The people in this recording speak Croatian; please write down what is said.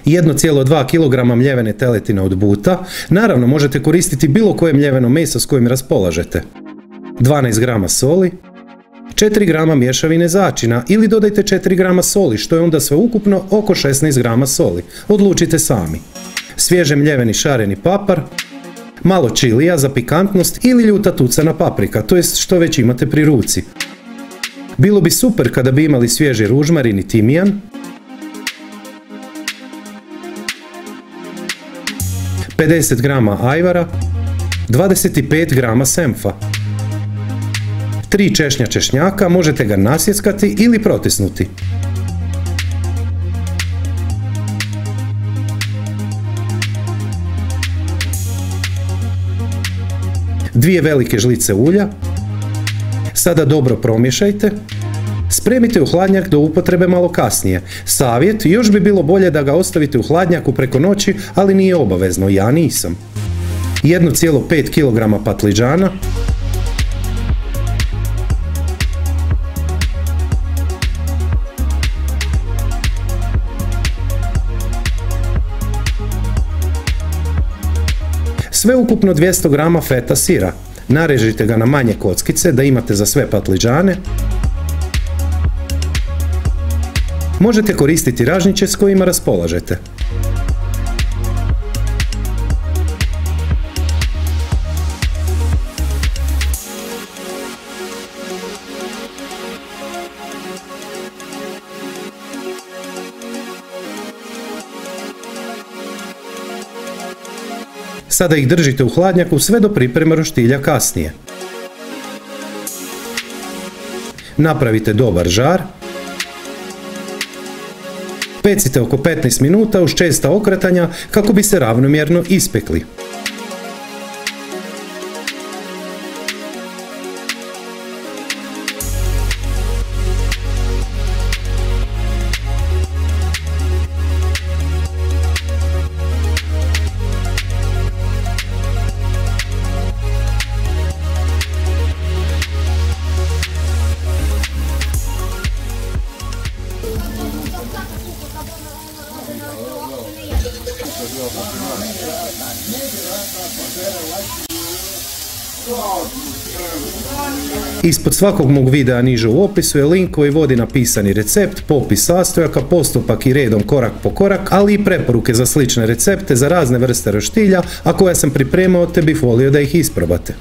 1,2 kg mljevene teletine od buta. Naravno, možete koristiti bilo koje mljeveno meso s kojim raspolažete. 12 g soli, 4 g mješavine začina ili dodajte 4 g soli, što je onda sve ukupno oko 16 g soli. Odlučite sami. Svježe mljeveni šareni papar, malo čilija za pikantnost ili ljuta tucana paprika, to jest što već imate pri ruci. Bilo bi super kada bi imali svježi ružmarin i timijan, 50 g ajvara, 25 g senfa, 3 češnja češnjaka, možete ga nasjeckati ili protisnuti. Dvije velike žlice ulja. Sada dobro promješajte. Spremite u hladnjak do upotrebe malo kasnije. Savjet, još bi bilo bolje da ga ostavite u hladnjaku preko noći, ali nije obavezno, ja nisam. 1,5 kg patliđana, sve ukupno 200 g feta sira. Narežite ga na manje kockice da imate za sve patliđane. Možete koristiti ražnjiće s kojima raspolažete. Sada ih držite u hladnjaku sve do pripreme roštilja kasnije. Napravite dobar žar. Pecite oko 15 minuta uz česta okretanja kako bi se ravnomjerno ispekli. Ispod svakog mog videa niže u opisu je link koji vodi na pisani recept, popis sastojaka, postupak i redom korak po korak, ali i preporuke za slične recepte za razne vrste roštilja, a koje sam pripremao te bih volio da ih isprobate.